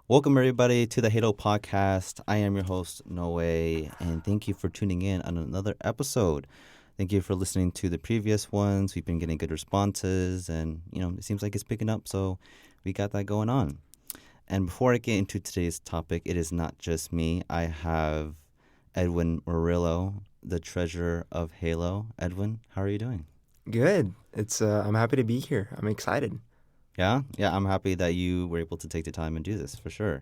Welcome, everybody, to the Halo Podcast. I am your host, Noe, and thank you for tuning in on another episode. Thank you for listening to the previous ones. We've been getting good responses, and, it seems like it's picking up, so we got that going on. And before I get into today's topic, it is not just me. I have Edwin Murillo, the treasurer of Halo. Edwin, how are you doing? Good. I'm happy to be here. I'm excited. Yeah, I'm happy that you were able to take the time and do this for sure.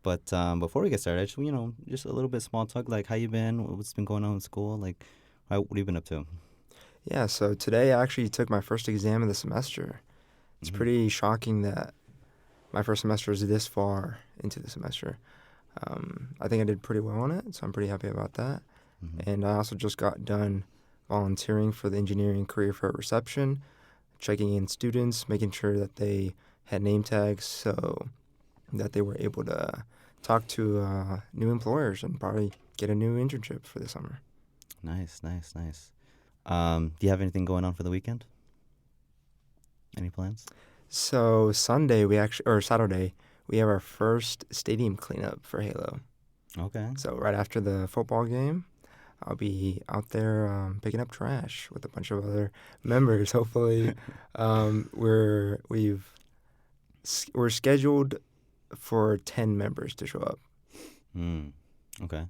But before we get started, I just a little bit small talk. Like, how you been? What's been going on in school? Like, what have you been up to? Yeah, so today I actually took my first exam of the semester. It's Hmm. pretty shocking that my first semester is this far into the semester. I think I did pretty well on it, so I'm pretty happy about that. Hmm. And I also just got done volunteering for the engineering career fair reception, checking in students, making sure that they had name tags so that they were able to talk to new employers and probably get a new internship for the summer. Nice, nice, nice. Do you have anything going on for the weekend? Any plans? So Sunday or Saturday we have our first stadium cleanup for Halo. Okay. So right after the football game, I'll be out there picking up trash with a bunch of other members. Hopefully, we're scheduled for 10 members to show up. Hmm. Okay.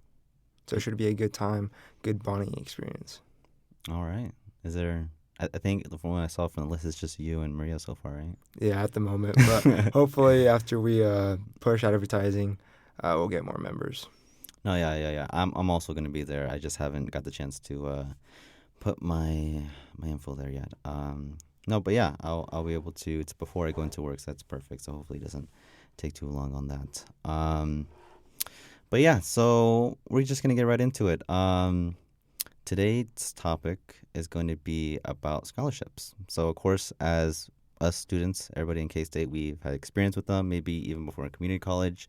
So it should be a good time, good bonding experience. All right. Is there? I think from what I saw from the list, it's just you and Maria so far, right? Yeah, at the moment, but hopefully after we push advertising, we'll get more members. No, yeah. I'm also gonna be there. I just haven't got the chance to put my info there yet. No, but yeah, I'll be able to. It's before I go into work, so that's perfect. So hopefully it doesn't take too long on that. But yeah, so we're just gonna get right into it. Today's topic is going to be about scholarships. So of course, as us students, everybody in K State, we've had experience with them, maybe even before in community college,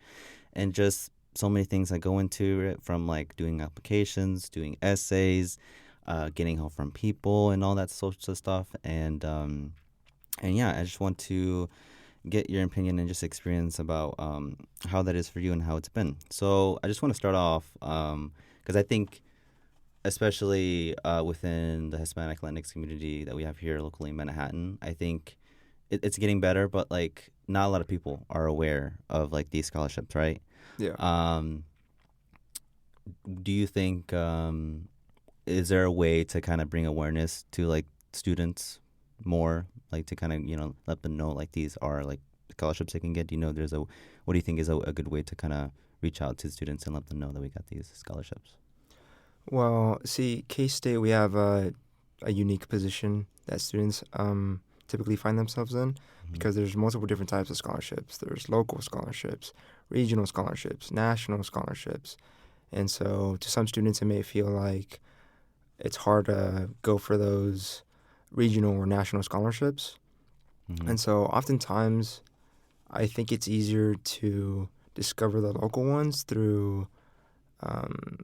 and just so many things that go into it, from like doing applications, doing essays, getting help from people, and all that social stuff. And yeah, I just want to get your opinion and just experience about how that is for you and how it's been. So I just want to start off because I think, especially within the Hispanic Latinx community that we have here locally in Manhattan, I think it's getting better, but like not a lot of people are aware of like these scholarships, right? Yeah. Um, do you think is there a way to kind of bring awareness to like students more, like to kind of let them know like these are like scholarships they can get? Do you know there's a what do you think is a good way to kind of reach out to students and let them know that we got these scholarships? Well, see, K-State, we have a unique position that students typically find themselves in Hmm. because there's multiple different types of scholarships. There's local scholarships, regional scholarships, national scholarships. And so to some students, it may feel like it's hard to go for those regional or national scholarships. Hmm. And so oftentimes, I think it's easier to discover the local ones through um,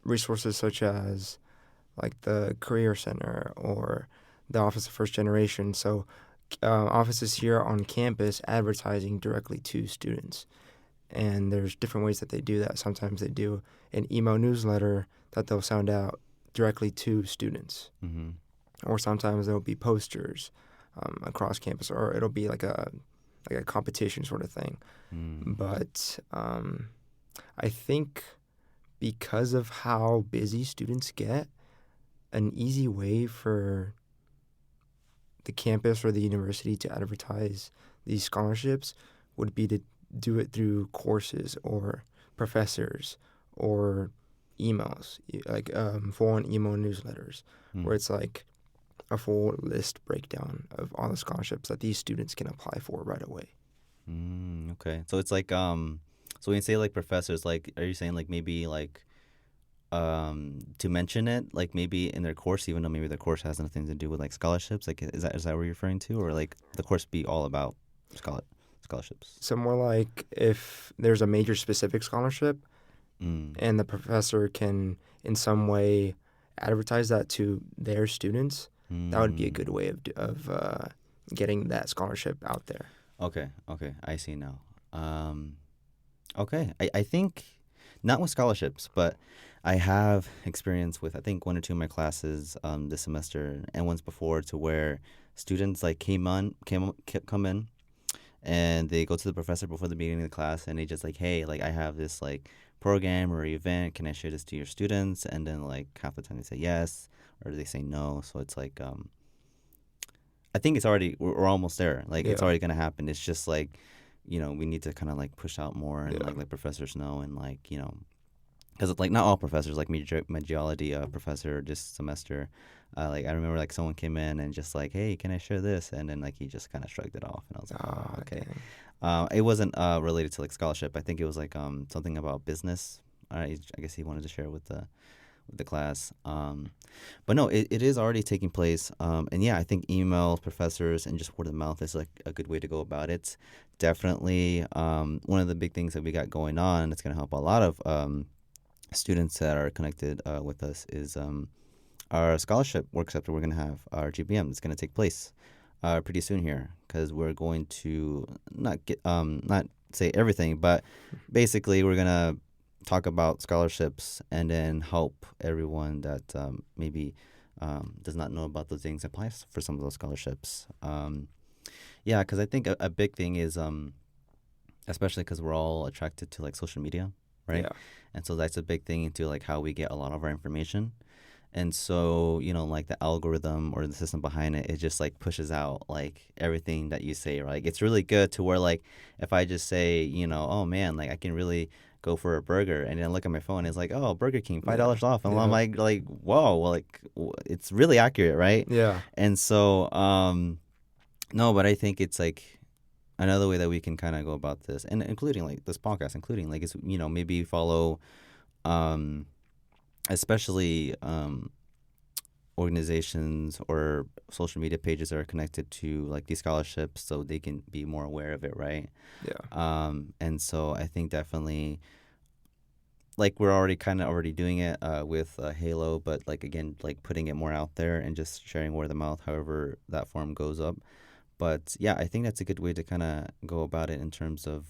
resources such as like the Career Center or the Office of First Generation. So, offices here on campus advertising directly to students. And there's different ways that they do that. Sometimes they do an email newsletter that they'll send out directly to students, Hmm. or sometimes there'll be posters across campus, or it'll be like a competition sort of thing. Mm. But I think because of how busy students get, an easy way for the campus or the university to advertise these scholarships would be to do it through courses or professors or emails, like full-on email newsletters, Mm. where it's like a full list breakdown of all the scholarships that these students can apply for right away. Okay. So it's like so when you say like professors, like are you saying like maybe like to mention it like maybe in their course, even though maybe their course has nothing to do with like scholarships? Like is that what you're referring to, or like the course be all about scholar scholarships? So more like if there's a major specific scholarship Mm. and the professor can in some way advertise that to their students, that would be a good Mm. way of getting that scholarship out there. Okay, I see now. Okay. I think not with scholarships, but I have experience with I think one or two of my classes this semester and once before to where students like come in and they go to the professor before the beginning of the class and they just like, hey, like I have this like program or event, can I share this to your students? And then like half the time they say yes or they say no. So it's like I think it's already we're almost there. Like it's Yeah, already gonna happen. It's just like we need to kind of like push out more and yeah. like let professors know and like because like not all professors like my geology professor this semester like I remember like someone came in and just like, hey, can I share this? And then like he just kind of shrugged it off and I was like, oh, Ah, okay. dang. It wasn't related to like scholarship. I think it was like something about business. I guess he wanted to share with the class. But no, it is already taking place. And yeah, I think emails, professors, and just word of mouth is like a good way to go about it. Definitely, one of the big things that we got going on that's going to help a lot of students that are connected with us is our scholarship workshop that we're going to have, our GBM. It's going to take place pretty soon here because we're going to not say everything, but basically we're going to talk about scholarships and then help everyone that maybe does not know about those things apply for some of those scholarships. Yeah, because I think a big thing is, especially because we're all attracted to like social media, right? Yeah, And so that's a big thing into like how we get a lot of our information. And so, like the algorithm or the system behind it, it just like pushes out like everything that you say, right? It's really good to where like if I just say, oh man, like I can really go for a burger and then look at my phone, it's like, oh, Burger King, yeah, $5 off. And I'm yeah, like, whoa, well, like it's really accurate, right? yeah. And so, no, but I think it's like another way that we can kind of go about this and including like this podcast, including like, it's, maybe follow, um, especially, organizations or social media pages that are connected to like these scholarships so they can be more aware of it, right? Yeah. And so I think definitely like we're already kind of already doing it with Halo, but like again, like putting it more out there and just sharing word of mouth, however that form goes up. But yeah, I think that's a good way to kind of go about it in terms of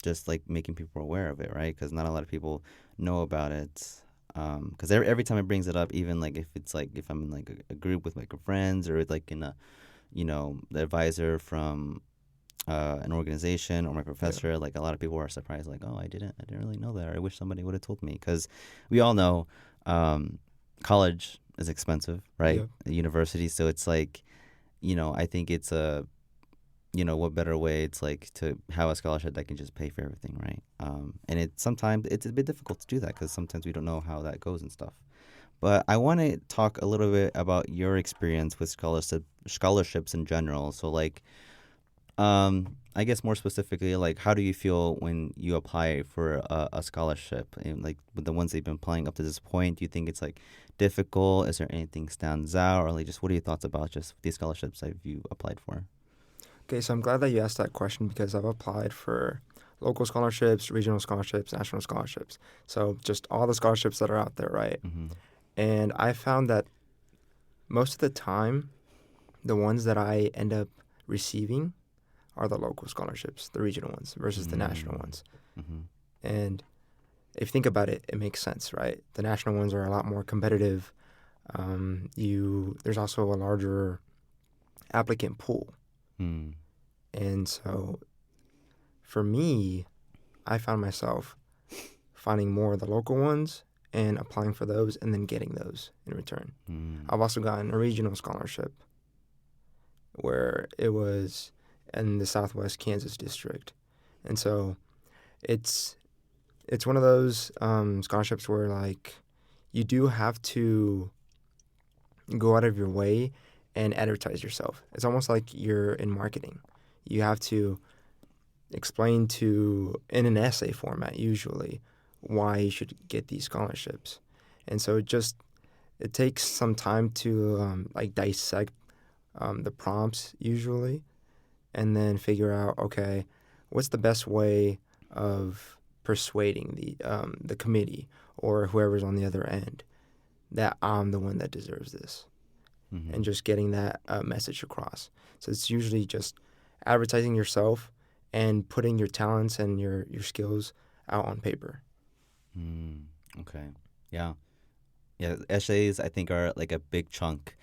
just like making people aware of it, right? Because not a lot of people know about it. Because every time it brings it up, even like if it's like if I'm in like a group with like friends or like in a, the advisor from an organization or my Yeah. professor, like a lot of people are surprised, like, oh, I didn't really know that, or I wish somebody would have told me. Because we all know, um, college is expensive, right? Yeah. University, so it's like, I think it's a what better way it's like to have a scholarship that can just pay for everything, right? And sometimes it's a bit difficult to do that because sometimes we don't know how that goes and stuff. But I want to talk a little bit about your experience with scholarships in general. So like, I guess more specifically, like how do you feel when you apply for a scholarship? And like with the ones that you've been applying up to this point, do you think it's like difficult? Is there anything stands out, or like just what are your thoughts about just these scholarships that you applied for? Okay, so I'm glad that you asked that question because I've applied for local scholarships, regional scholarships, national scholarships. So just all the scholarships that are out there, right? Mm-hmm. And I found that most of the time, the ones that I end up receiving are the local scholarships, the regional ones versus the national Mm. ones. Mhm. And if you think about it, it makes sense, right? The national ones are a lot more competitive. There's also a larger applicant pool, Mm. and so for me, I found myself finding more of the local ones and applying for those and then getting those in return. Mm. I've also gotten a regional scholarship where it was in the Southwest Kansas district, and so it's it's one of those scholarships where like you do have to go out of your way and advertise yourself. It's almost like you're in marketing. You have to explain to in an essay format usually why you should get these scholarships, and so it takes some time to like dissect the prompts usually, and then figure out okay, what's the best way of persuading the committee or whoever's on the other end that I'm the one that deserves this, and Mhm. just getting that message across. So it's usually just advertising yourself and putting your talents and your skills out on paper. Mm, okay. Yeah. Yeah, essays I think are like a big chunk,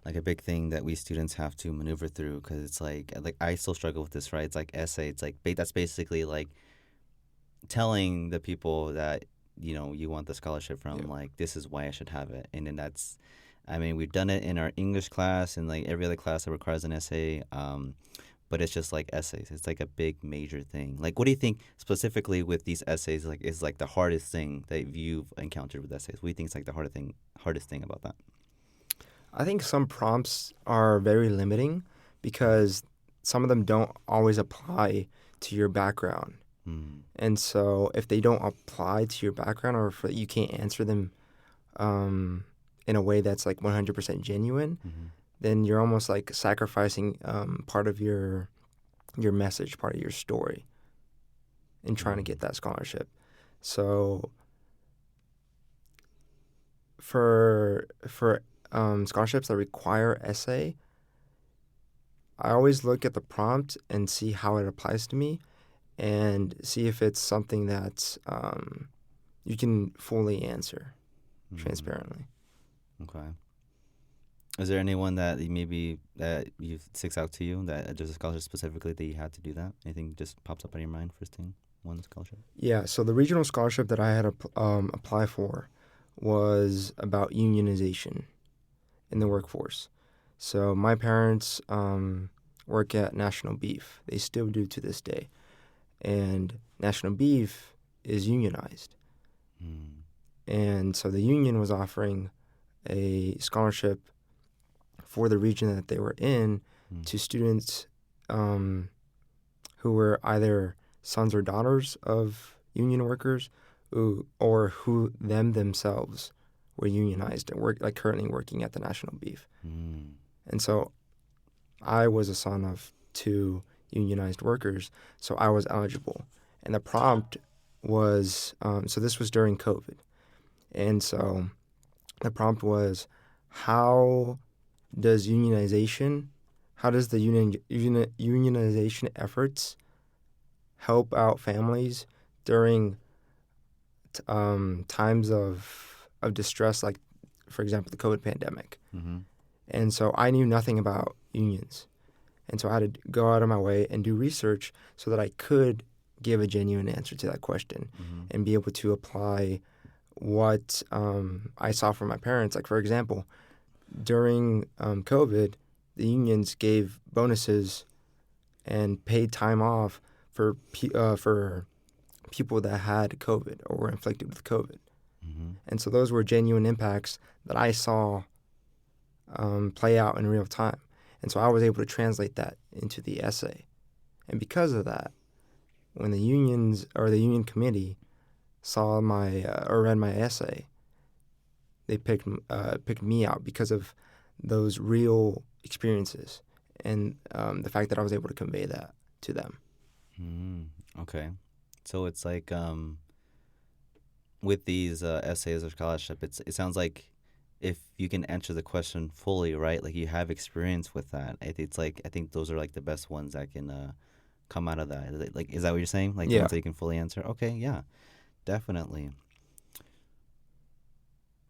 like a big thing that we students have to maneuver through because it's like I still struggle with this, right? It's like essay. It's like that's basically like telling the people that you want the scholarship from, Yeah. like, this is why I should have it. And then that's, I mean, we've done it in our English class and like every other class that requires an essay. But it's just like essays. It's like a big major thing. Like, what do you think specifically with these essays? Like, is like the hardest thing that you've encountered with essays? What do you think is like the hardest thing about that? I think some prompts are very limiting because some of them don't always apply to your background. Hmm. And so if they don't apply to your background or if you can't answer them in a way that's like 100% genuine, Mm-hmm. then you're almost like sacrificing part of your message, part of your story in trying to get Mm. that scholarship. So for scholarships that require essay, I always look at the prompt and see how it applies to me and see if it's something that you can fully answer Mm. transparently. Okay. Is there anyone that maybe that you sticks out to you that there's a scholarship specifically that you had to do that? Anything just pops up on your mind first thing? One scholarship. Yeah, so the regional scholarship that I had to apply for was about unionization in the workforce. So my parents work at National Beef. They still do to this day. And National Beef is unionized. Mm. And so the union was offering a scholarship for the region that they were in Mm. to students who were either sons or daughters of union workers or who themselves were unionized and work like currently working at the National Beef. Mm. And so I was a son of two unionized workers, so I was eligible. And the prompt was so this was during COVID. And so the prompt was, how does unionization, how does the unionization efforts help out families during times of distress, like, for example, the COVID pandemic? Mm-hmm. And so I knew nothing about unions. And so I had to go out of my way and do research so that I could give a genuine answer to that question Mm-hmm. and be able to apply what I saw from my parents. Like, for example, during COVID, the unions gave bonuses and paid time off for people that had COVID or were inflicted with COVID. Mm-hmm. And so those were genuine impacts that I saw play out in real time. And so I was able to translate that into the essay. And because of that, when the unions or the union committee saw my or read my essay, they picked me out because of those real experiences and the fact that I was able to convey that to them. Mm. Okay. So it's like with these essays or scholarship, it sounds like if you can answer the question fully, right? Like you have experience with that. It's like I think those are like the best ones that can come out of that. Like, is that what you're saying? Like the Yeah, ones that you can fully answer? Okay, yeah, definitely.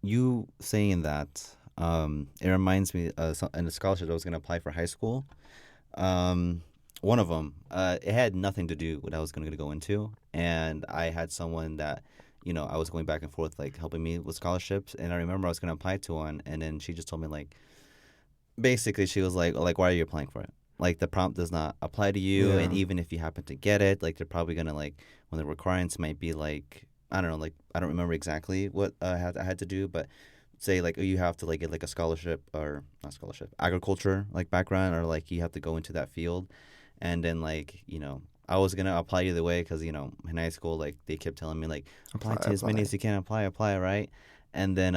You saying that, it reminds me in a scholarship I was going to apply for high school. Um, one of them, it had nothing to do with what I was going to go into, and I had someone that, I was going back and forth like helping me with scholarships, and I remember I was going to apply to one, and then she just told me like, basically she was like, why are you applying for it? Like the prompt does not apply to you, and yeah, even if you happen to get it, like they're probably gonna like when the requirements might be like I don't know, like I don't remember exactly what I had to do, but say like oh, you have to like get like a scholarship or not scholarship agriculture like background or like you have to go into that field, and then like I was gonna apply either way because in high school like they kept telling me like apply apply, to as many apply. as you can, apply right, and then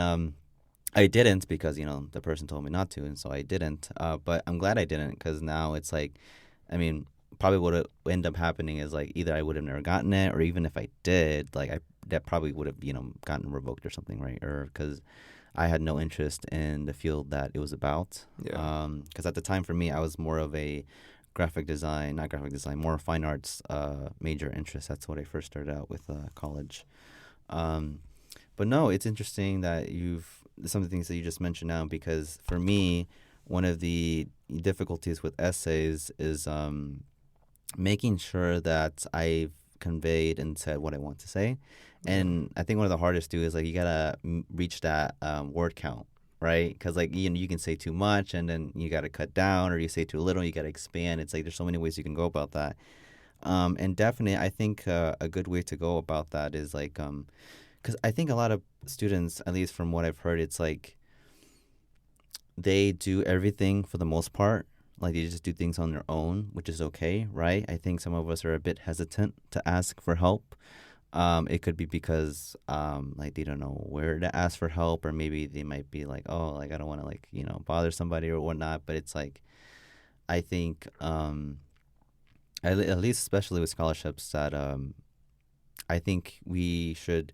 I didn't because the person told me not to, and so I didn't. But I'm glad I didn't because now it's like, I mean, probably what would end up happening is like either I would have never gotten it, or even if I did, like I that probably would have gotten revoked or something, right? Or because I had no interest in the field that it was about. Yeah, Because at the time for me, I was more of a graphic design, not graphic design, more fine arts major interest. That's what I first started out with college. Um, but no, it's interesting that you've some of the things that you just mentioned now, because for me, one of the difficulties with essays is making sure that I've conveyed and said what I want to say. Yeah. And I think one of the hardest too is like you gotta reach that word count, right? Because like you can say too much and then you gotta cut down, or you say too little, you gotta expand. It's like there's so many ways you can go about that. And definitely, I think a good way to go about that is like, because I think a lot of students, at least from what I've heard, it's like they do everything for the most part. Like they just do things on their own, which is okay, right? I think some of us are a bit hesitant to ask for help. It could be because like they don't know where to ask for help, or maybe they might be like, oh, like I don't want to like bother somebody or whatnot. But it's like I think at least especially with scholarships that I think we should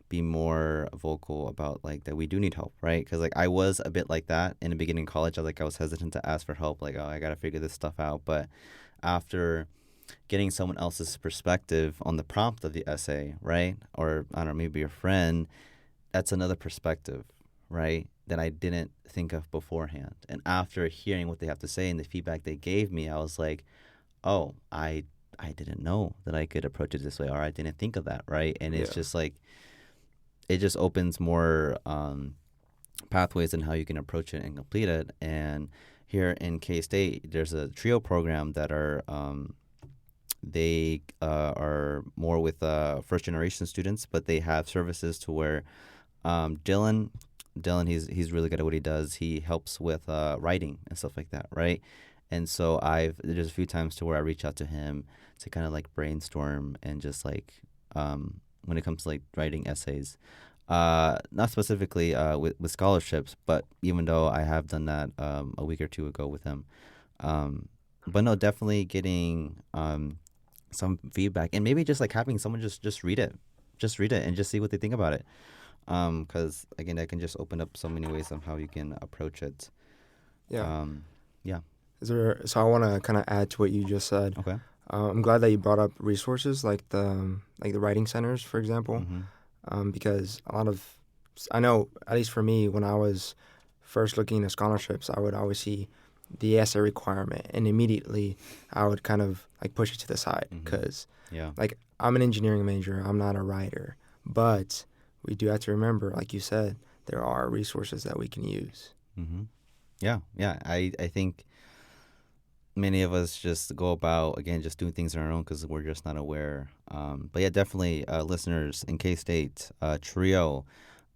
be more vocal about like that we do need help, right? Because like I was a bit like that in the beginning of college. I was hesitant to ask for help, like, oh, I gotta figure this stuff out. But after getting someone else's perspective on the prompt of the essay, right, or I don't know, maybe your friend, that's another perspective, right, that I didn't think of beforehand. And after hearing what they have to say and the feedback they gave me, I was like, oh, I didn't know that I could approach it this way, or I didn't think of that, right? And it's Yeah. just like it just opens more pathways in how you can approach it and complete it. And here in K State, there's a trio program that are they are more with first generation students, but they have services to where Dylan. Dylan, he's really good at what he does. He helps with writing and stuff like that, right? And so there's a few times to where I reach out to him to kind of like brainstorm and just like when it comes to like writing essays, not specifically with scholarships, but even though I have done that a week or two ago with him, um, but no, definitely getting some feedback and maybe just like having someone just read it and just see what they think about it. Because again, that can just open up so many ways of how you can approach it. Yeah. Um, yeah. So I want to kind of add to what you just said. Okay. I'm glad that you brought up resources like the writing centers, for example, Mm-hmm. because I know, at least for me, when I was first looking at scholarships, I would always see the essay requirement, and immediately I would kind of like push it to the side Mm-hmm. because Yeah. like I'm an engineering major, I'm not a writer, but we do have to remember, like you said, there are resources that we can use. Mm-hmm. Yeah. Yeah. I think many of us just go about again just doing things on our own because we're just not aware. But yeah, definitely listeners in K State Trio.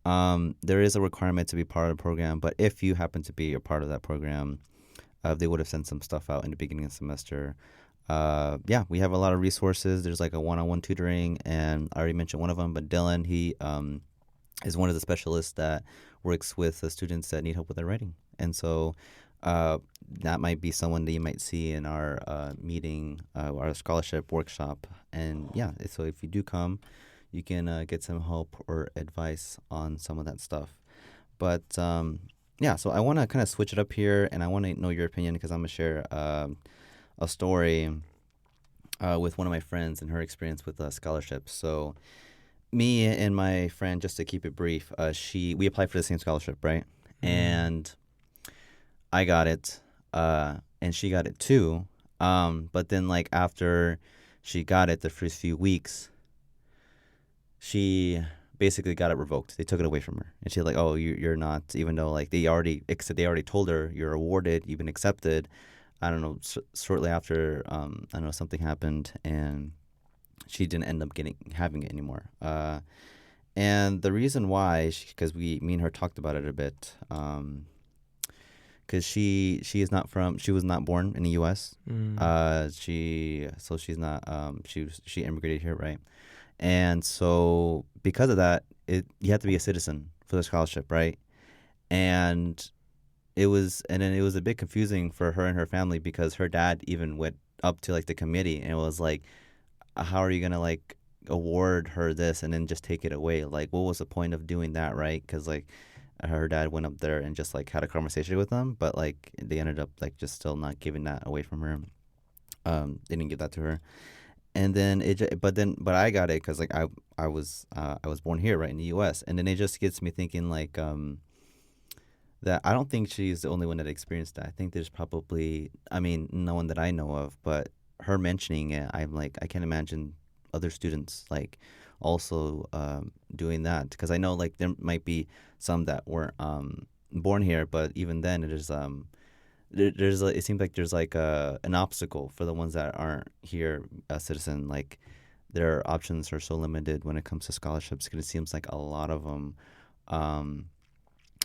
There is a requirement to be part of the program, but if you happen to be a part of that program, they would have sent some stuff out in the beginning of the semester. Yeah, we have a lot of resources. There's like a one-on-one tutoring, and I already mentioned one of them. But Dylan, he is one of the specialists that works with the students that need help with their writing, and so uh, that might be someone that you might see in our meeting, our scholarship workshop. And yeah, so if you do come, you can get some help or advice on some of that stuff. But yeah, so I want to kind of switch it up here, and I want to know your opinion because I'm gonna share a story with one of my friends and her experience with scholarships. So me and my friend, just to keep it brief, we applied for the same scholarship, right? Mm. And I got it, and she got it too. But then like after she got it, the first few weeks, she basically got it revoked. They took it away from her, and she's like, "Oh, you're not." Even though like they already told her you're awarded, you've been accepted. I don't know. Shortly after, I don't know, something happened, and she didn't end up getting having it anymore. And the reason why, because me and her talked about it a bit. Because she was not born in the U.S. Mm. She's not she immigrated here, right? And so because of that, you have to be a citizen for the scholarship, right? And it was a bit confusing for her and her family because her dad even went up to like the committee and it was like, how are you gonna like award her this and then just take it away? Like, what was the point of doing that, right? Because like her dad went up there and just like had a conversation with them, but like they ended up like just still not giving that away from her. They didn't give that to her, and then but I got it because like I was born here, right, in the U.S., and then it just gets me thinking like that I don't think she's the only one that experienced that. I think there's probably, I mean, no one that I know of, but her mentioning it, I'm like, I can't imagine other students like also doing that because I know like there might be some that weren't born here, but even then it is it seems like there's like an obstacle for the ones that aren't here a citizen. Like their options are so limited when it comes to scholarships because it seems like a lot of them. Um,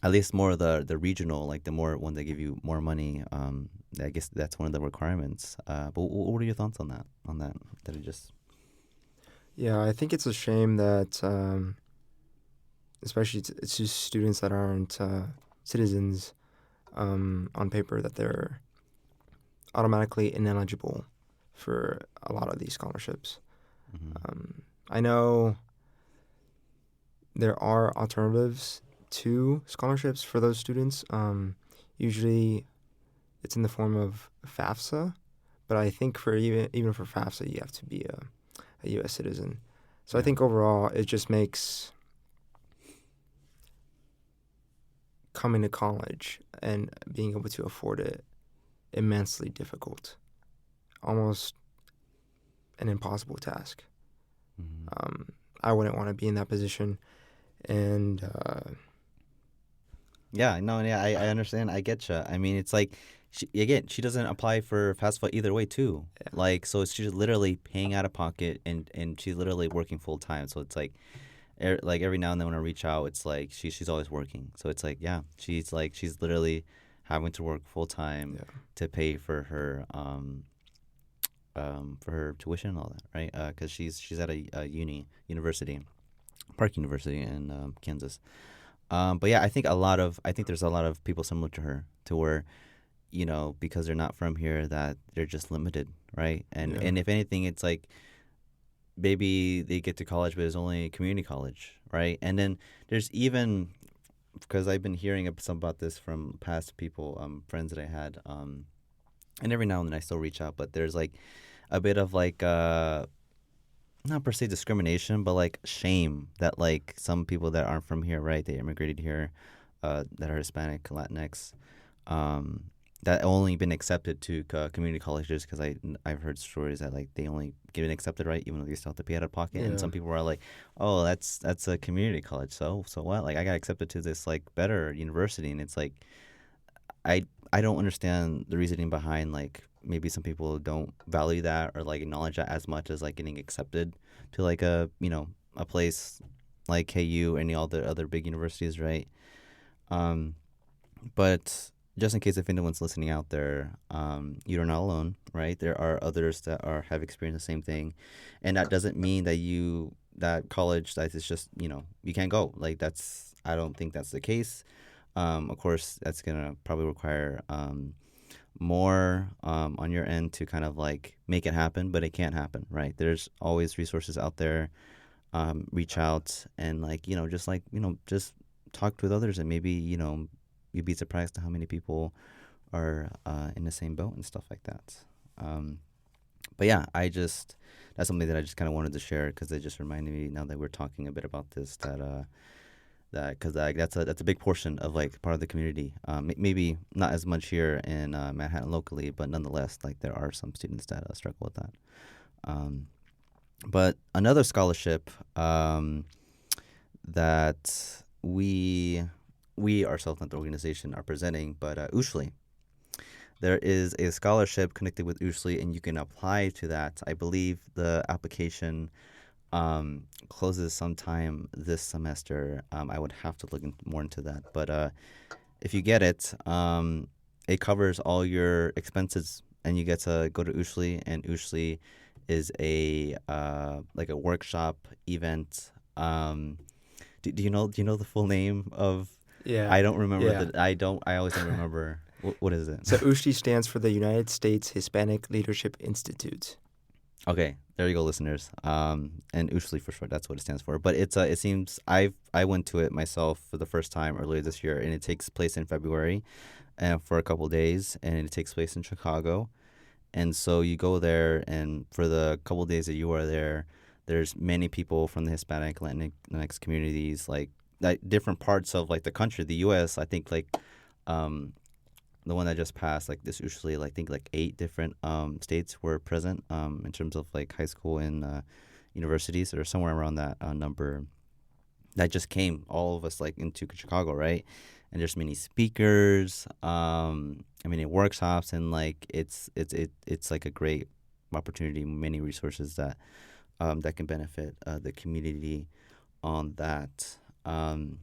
at least more of the regional, like the more one they give you more money. I guess that's one of the requirements. But what are your thoughts on that? On that, that it just. Yeah, I think it's a shame that, especially it's just students that aren't citizens on paper, that they're automatically ineligible for a lot of these scholarships. Hmm. I know there are alternatives to scholarships for those students. Usually, it's in the form of FAFSA, but I think for even for FAFSA, you have to be a U.S. citizen. So I Yeah. think overall, it just makes coming to college and being able to afford it immensely difficult, almost an impossible task. Hmm. Um, I wouldn't want to be in that position, and Yeah. No. Yeah. I understand. I get you. I mean, it's like she doesn't apply for fast food either way too. yeah, Like so, she's literally paying out of pocket and she's literally working full time. So it's like every now and then when I reach out, it's like she's always working. So it's like yeah, she's literally having to work full time yeah, to pay for her tuition and all that, right? Because she's at a university, Park University in Kansas. But yeah, I think there's a lot of people similar to her, to where because they're not from here, that they're just limited, right? And yeah, and if anything, it's like maybe they get to college, but it's only community college, right? And then there's even because I've been hearing some about this from past people, friends that I had, and every now and then I still reach out, but there's like a bit of like not per se discrimination, but like shame that like some people that aren't from here, right? They immigrated here, that are Hispanic, Latinx, um, that only been accepted to community colleges because I've heard stories that like they only get accepted, right, even though they still have to pay out of pocket, and yeah, some people are like, oh, that's a community college, so what? Like I got accepted to this like better university, and it's like I don't understand the reasoning behind like maybe some people don't value that or like acknowledge that as much as like getting accepted to like a place like KU and all the other big universities, right? Um, but just in case if anyone's listening out there, you're not alone, right? There are others that have experienced the same thing, and that doesn't mean that college that is just you can't go. Like that's I don't think that's the case. Of course, that's gonna probably require more on your end to kind of like make it happen, but it can't happen, right? There's always resources out there. Reach out and just talk with others, and maybe you'd be surprised to how many people are in the same boat and stuff like that. Um, but yeah, that's something that I just kind of wanted to share because it just reminded me now that we're talking a bit about this that because that's a big portion of like part of the community. Maybe not as much here in Manhattan locally, but nonetheless, like there are some students that struggle with that. Um, but another scholarship that we ourselves, not the organization, are presenting, but USHLI. There is a scholarship connected with USHLI, and you can apply to that. I believe the application closes sometime this semester. I would have to look more into that. But if you get it, it covers all your expenses, and you get to go to USHLI, and USHLI is a like a workshop event. Do you know the full name of? yeah, I don't remember yeah. that. I always don't remember. What is it? So USHI stands for the United States Hispanic Leadership Institute. Okay, there you go, listeners. And USHLI for short. That's what it stands for. But it seems I went to it myself for the first time earlier this year, and it takes place in February, for a couple days, and it takes place in Chicago. And so you go there, and for the couple of days that you are there, there's many people from the Hispanic Latinx communities, like different parts of like the country, the U.S. I think like um, the one that just passed, like this usually, like, I think like 8 different states were present in terms of like high school and universities, or somewhere around that number that just came all of us like into Chicago, right? And there's many speakers, many workshops, and like it's like a great opportunity, many resources that can benefit the community on that. Um,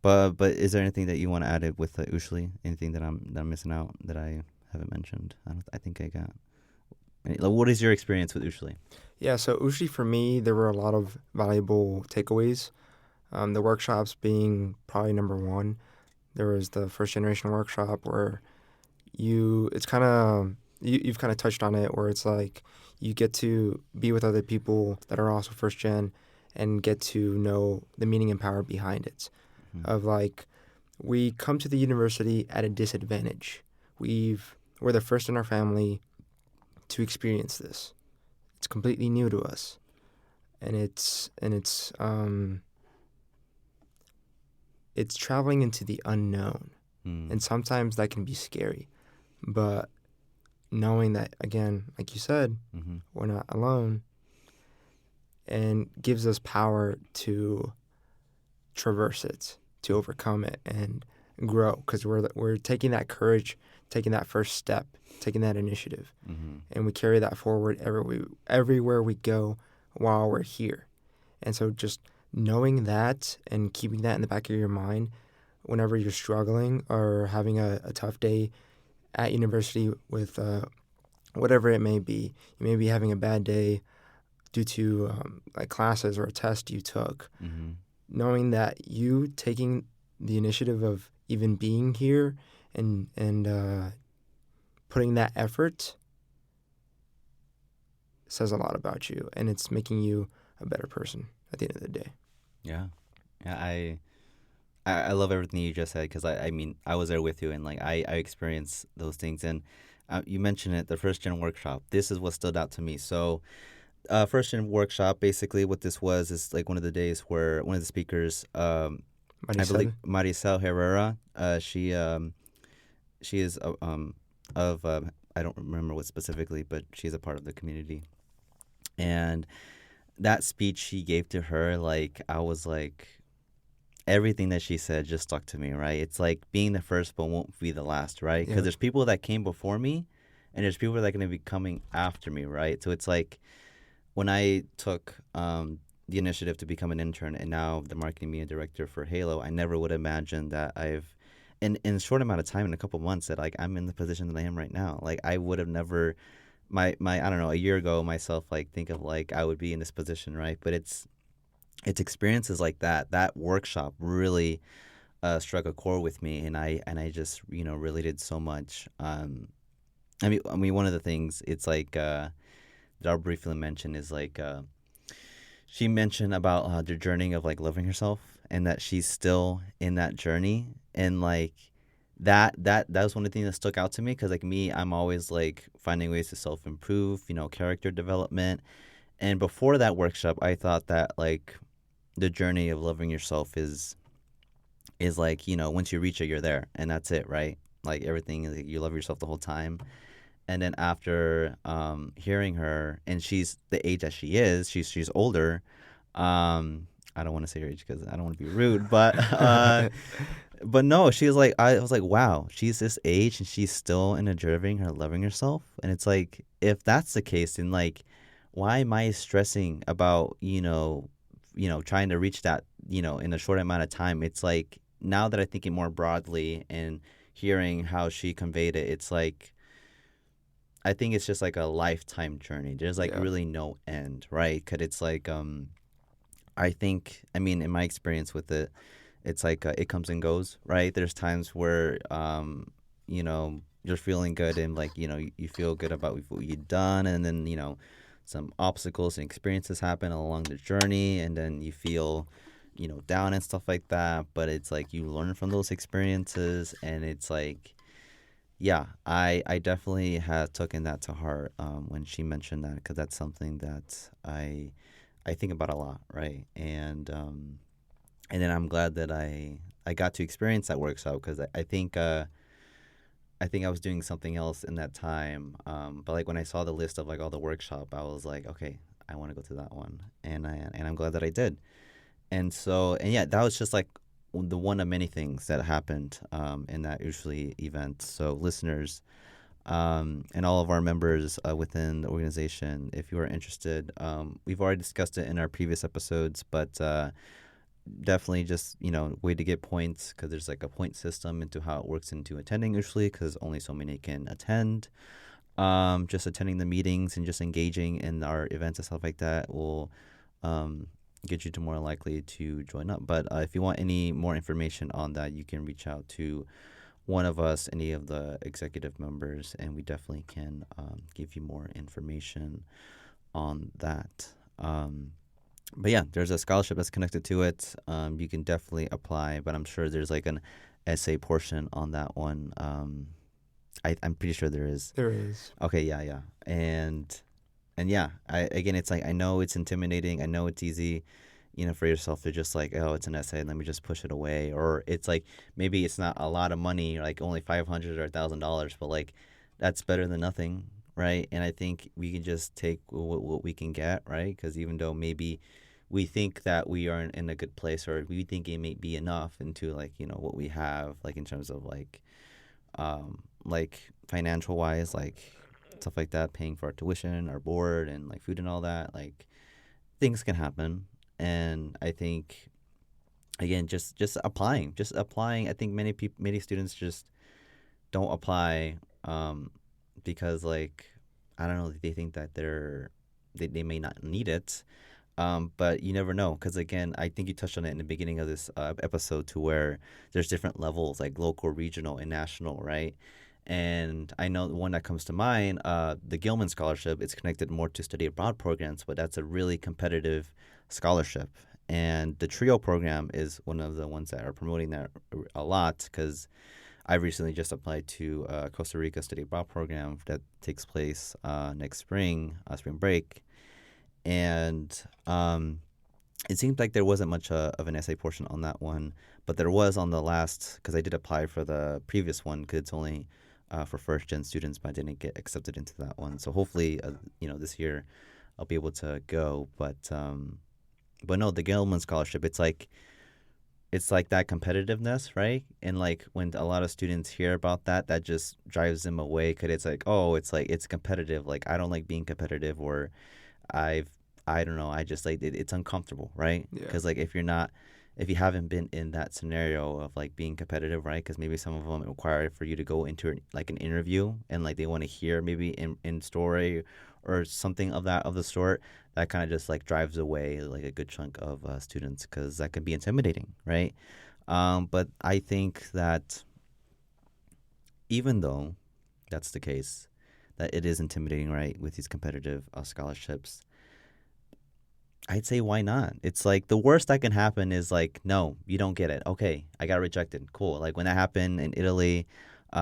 but is there anything that you want to add it with Usually? Anything that I'm missing out that I haven't mentioned? I think I got. Like, what is your experience with Usually? Yeah, so Usually for me, there were a lot of valuable takeaways. The workshops being probably number one. There was the first generation workshop where it's kind of, you've kind of touched on it, where it's like you get to be with other people that are also first gen and get to know the meaning and power behind it. Hmm. Of like, we come to the university at a disadvantage. We're the first in our family to experience this. It's completely new to us, and it's traveling into the unknown, Hmm. and sometimes that can be scary. But knowing that, again, like you said, Hmm. we're not alone, and gives us power to traverse it, to overcome it, and grow, because we're taking that courage, taking that first step, taking that initiative, Hmm. and we carry that forward everywhere we go while we're here. And so just knowing that and keeping that in the back of your mind whenever you're struggling or having a tough day at university with whatever it may be. You may be having a bad day due to like classes or a test you took. Hmm. Knowing that you taking the initiative of even being here and putting that effort says a lot about you, and it's making you a better person at the end of the day. Yeah, yeah. I love everything you just said, because I mean I was there with you, and like I experienced those things. And you mentioned it, the first gen workshop. This is what stood out to me. So first gen workshop, basically what this was is like one of the days where one of the speakers, I believe Maricel. Maricel Herrera, she is of I don't remember what specifically, but she's a part of the community. And that speech she gave to her, like, I was like, everything that she said just stuck to me, right? It's like being the first but won't be the last, right? Because Yeah. there's people that came before me, and there's people that are going to be coming after me, right? So it's like when I took the initiative to become an intern, and now the marketing media director for Halo, I never would imagine that in a short amount of time, in a couple months, that like I'm in the position that I am right now. Like, I would have never, my I don't know, a year ago myself, like, think of like I would be in this position, right? But it's experiences like that workshop really struck a chord with me, and I just related so much. I mean one of the things, it's like that I'll briefly mention is like she mentioned about the journey of like loving herself, and that she's still in that journey. And like that was one of the things that stuck out to me, because like me, I'm always like finding ways to self improve, character development. And before that workshop, I thought that like the journey of loving yourself is like, once you reach it, you're there, and that's it, right? Like, everything is, you love yourself the whole time. And then after hearing her, and she's the age that she is, she's older. I don't want to say her age because I don't want to be rude, but no, she was like, I was like, wow, she's this age and she's still in a journey her loving herself. And it's like, if that's the case, then like, why am I stressing about trying to reach that in a short amount of time? It's like, now that I think it more broadly and hearing how she conveyed it, it's like, I think it's just like a lifetime journey. There's like Yeah. really no end, right? Cause it's like I think, I mean, in my experience with it, it's like it comes and goes, right? There's times where you're feeling good, and like you feel good about what you've done, and then some obstacles and experiences happen along the journey, and then you feel down and stuff like that. But it's like you learn from those experiences, and it's like yeah, I definitely had taken that to heart when she mentioned that, because that's something that I think about a lot, right? And then I'm glad that I got to experience that workshop, because I think I was doing something else in that time. But like when I saw the list of like all the workshop, I was like, okay, I want to go to that one, and I'm glad that I did. And yeah, that was just like the one of many things that happened in that usually event. So listeners, and all of our members within the organization, if you are interested, we've already discussed it in our previous episodes, but definitely just way to get points, because there's like a point system into how it works into attending usually, because only so many can attend. Just attending the meetings and just engaging in our events and stuff like that will um, get you to more likely to join up. But if you want any more information on that, you can reach out to one of us, any of the executive members, and we definitely can give you more information on that. But yeah, there's a scholarship that's connected to it. You can definitely apply, but I'm sure there's like an essay portion on that one. I'm pretty sure there is. There is. Okay, yeah, yeah, and yeah, again, it's like I know it's intimidating. I know it's easy, for yourself to just like, oh, it's an essay, let me just push it away. Or it's like maybe it's not a lot of money, like only $500 or $1,000, but like that's better than nothing, right? And I think we can just take what we can get, right? Because even though maybe we think that we are in a good place, or we think it may be enough into like what we have, like in terms of like financial wise, like stuff like that, paying for our tuition, our board, and like food and all that, like things can happen. And I think again, just applying. I think many students just don't apply because like I don't know, they think that they may not need it. But you never know, because again, I think you touched on it in the beginning of this episode, to where there's different levels, like local, regional, and national, right? And I know the one that comes to mind, the Gilman Scholarship. It's connected more to study abroad programs, but that's a really competitive scholarship. And the TRIO program is one of the ones that are promoting that a lot, because I recently just applied to Costa Rica study abroad program that takes place next spring, spring break. And it seemed like there wasn't much of an essay portion on that one, but there was on the last, because I did apply for the previous one, because it's only for first gen students, but I didn't get accepted into that one. So hopefully, this year I'll be able to go. But no, the Gilman Scholarship, it's like that competitiveness, right? And like when a lot of students hear about that, that just drives them away, because it's like, oh, it's like it's competitive. Like I don't like being competitive, or I've I don't know. I just like it's uncomfortable, right? Yeah. Because like if you haven't been in that scenario of like being competitive, right? Because maybe some of them require for you to go into like an interview, and like they want to hear maybe in story or something of the sort. That kind of just like drives away like a good chunk of students, because that can be intimidating, right? But I think that even though that's the case, that it is intimidating, right, with these competitive scholarships, I'd say why not? It's like the worst that can happen is like, no, you don't get it. Okay, I got rejected. Cool. Like when that happened in Italy,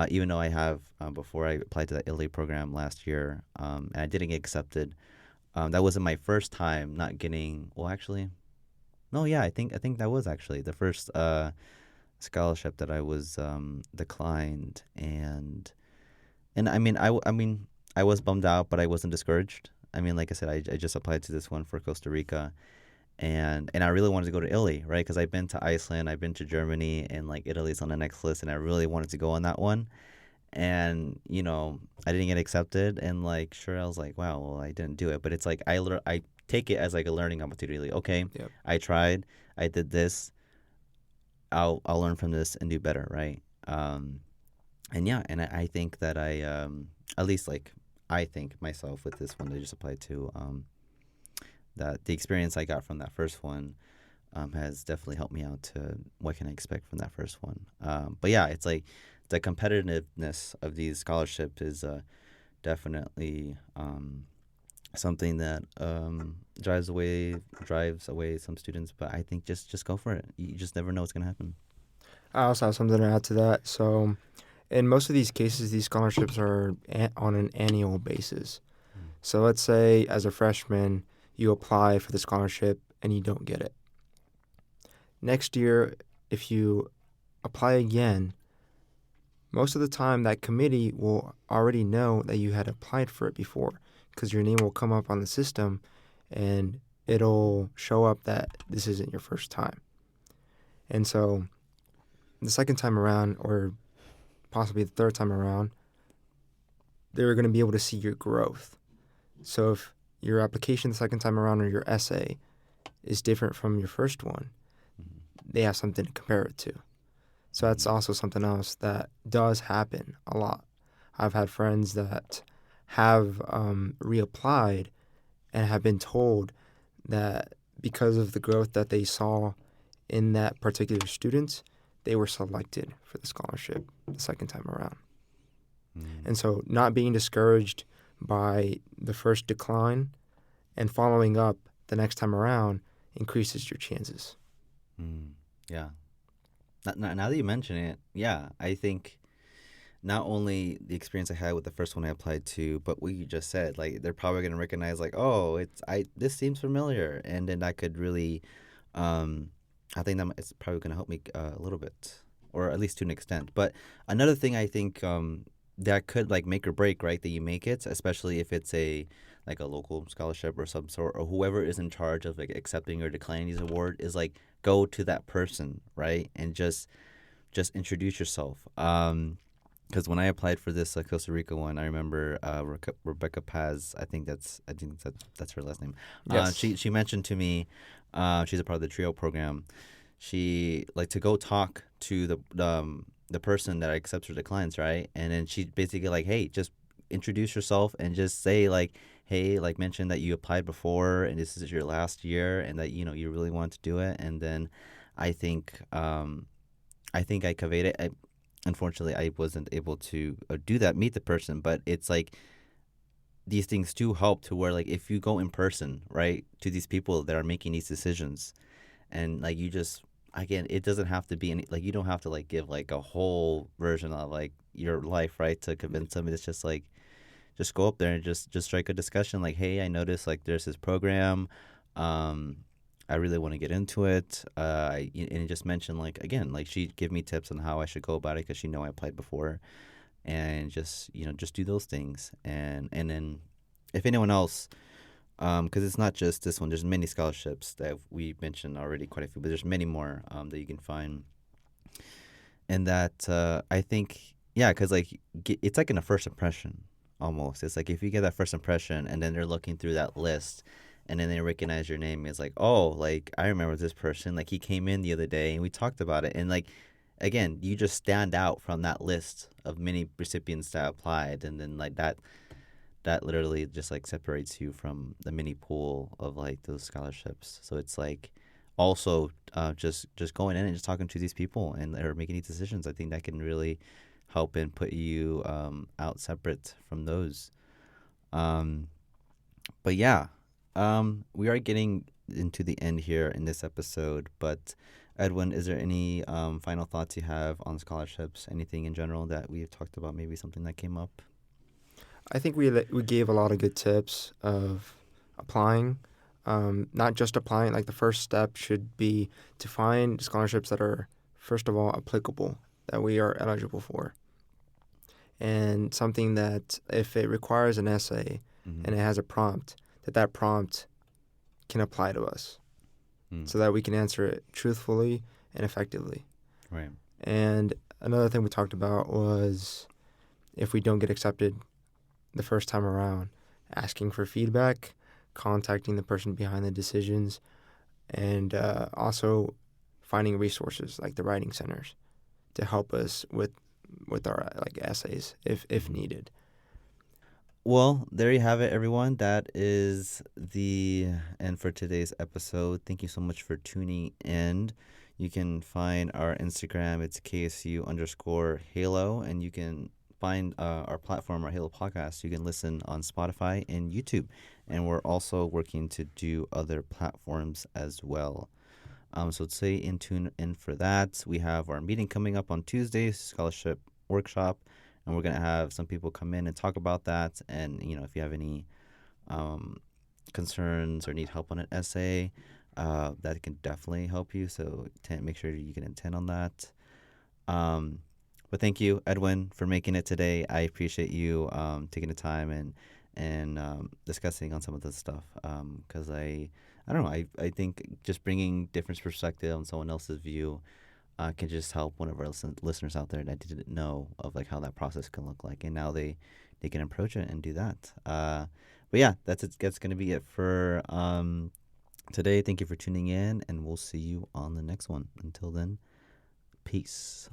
even though I have before I applied to the Italy program last year, and I didn't get accepted. That wasn't my first time not getting. Well, actually, no, yeah, I think that was actually the first scholarship that I was declined, and I mean I was bummed out, but I wasn't discouraged. I mean, like I said, I just applied to this one for Costa Rica, and I really wanted to go to Italy, right? Because I've been to Iceland, I've been to Germany, and like Italy's on the next list, and I really wanted to go on that one. And I didn't get accepted, and like sure, I was like, wow, well, I didn't do it, but it's like I take it as like a learning opportunity. Like, okay, Yep. I tried, I did this, I'll learn from this and do better, right? And yeah, and I think that at least like I think myself with this one that I just applied to, that the experience I got from that first one has definitely helped me out to what can I expect from that first one. But yeah, it's like the competitiveness of these scholarships is definitely something that drives away some students. But I think just go for it. You just never know what's gonna happen. I also have something to add to that. So In most of these cases, these scholarships are on an annual basis. Mm. So let's say as a freshman, you apply for the scholarship and you don't get it. Next year, if you apply again, most of the time that committee will already know that you had applied for it before because your name will come up on the system and it'll show up that this isn't your first time. And so the second time around, or possibly the third time around, they're going to be able to see your growth. So if your application the second time around or your essay is different from your first one, Mm. they have something to compare it to. So that's Mm. also something else that does happen a lot. I've had friends that have reapplied and have been told that because of the growth that they saw in that particular student, they were selected for the scholarship the second time around. Mm. And so not being discouraged by the first decline and following up the next time around increases your chances. Mm. Yeah. Now that you mention it, yeah, I think not only the experience I had with the first one I applied to, but what you just said, like they're probably gonna recognize, like, oh, this seems familiar, and then that could really, um, I think that it's probably gonna help me a little bit, or at least to an extent. But another thing I think that could like make or break, right, that you make it, especially if it's a like a local scholarship or some sort, or whoever is in charge of like accepting or declining these award is like go to that person, right, and just introduce yourself. Because when I applied for this Costa Rica one, I remember Rebecca Paz. I think that's her last name. Yes. She mentioned to me, she's a part of the trio program. She like to go talk to the person that accepts or declines, right? And then she basically like, hey, just introduce yourself and just say like, hey, like mention that you applied before and this is your last year and that you really want to do it. And then I think I conveyed it. Unfortunately, I wasn't able to do that, meet the person, but it's like these things do help to where like if you go in person, right, to these people that are making these decisions, and like you just again, it doesn't have to be any like you don't have to like give like a whole version of like your life, right, to convince them. It's just like just go up there and just strike a discussion like, hey, I noticed like there's this program. Um, I really want to get into it. And just mention like again, like she give me tips on how I should go about it because she know I applied before, and just just do those things. And then if anyone else, because it's not just this one. There's many scholarships that we mentioned already, quite a few, but there's many more that you can find. And that I think yeah, because like it's like in a first impression almost. It's like if you get that first impression and then they're looking through that list and then they recognize your name, it's like, oh, like I remember this person, like he came in the other day and we talked about it, and like again, you just stand out from that list of many recipients that applied, and then like that literally just like separates you from the mini pool of like those scholarships. So it's like also just going in and just talking to these people and they're making these decisions. I think that can really help and put you out separate from those. Um, but yeah, we are getting into the end here in this episode. But Edwin, is there any final thoughts you have on scholarships? Anything in general that we've talked about? Maybe something that came up. I think we gave a lot of good tips of applying. Not just applying, like the first step should be to find scholarships that are, first of all, applicable, that we are eligible for. And something that if it requires an essay Mm-hmm. and it has a prompt, that prompt can apply to us Mm. so that we can answer it truthfully and effectively. Right. And another thing we talked about was if we don't get accepted the first time around, asking for feedback, contacting the person behind the decisions, and also finding resources like the writing centers to help us with our like essays if Mm-hmm. needed. Well, there you have it, everyone. That is the end for today's episode. Thank you so much for tuning in. You can find our Instagram. It's KSU underscore Halo. And you can find our platform, our Halo podcast. You can listen on Spotify and YouTube. And we're also working to do other platforms as well. So stay in tune in for that. We have our meeting coming up on Tuesday, scholarship workshop, and we're gonna have some people come in and talk about that. And if you have any um, concerns or need help on an essay, that can definitely help you. So make sure you can attend on that. Um, but thank you, Edwin, for making it today. I appreciate you taking the time and discussing on some of this stuff. Because I don't know. I think just bringing different perspective on someone else's view can just help one of our listeners out there that didn't know of like how that process can look like, and now they can approach it and do that. But yeah, that's it. That's gonna be it for today. Thank you for tuning in, and we'll see you on the next one. Until then, peace.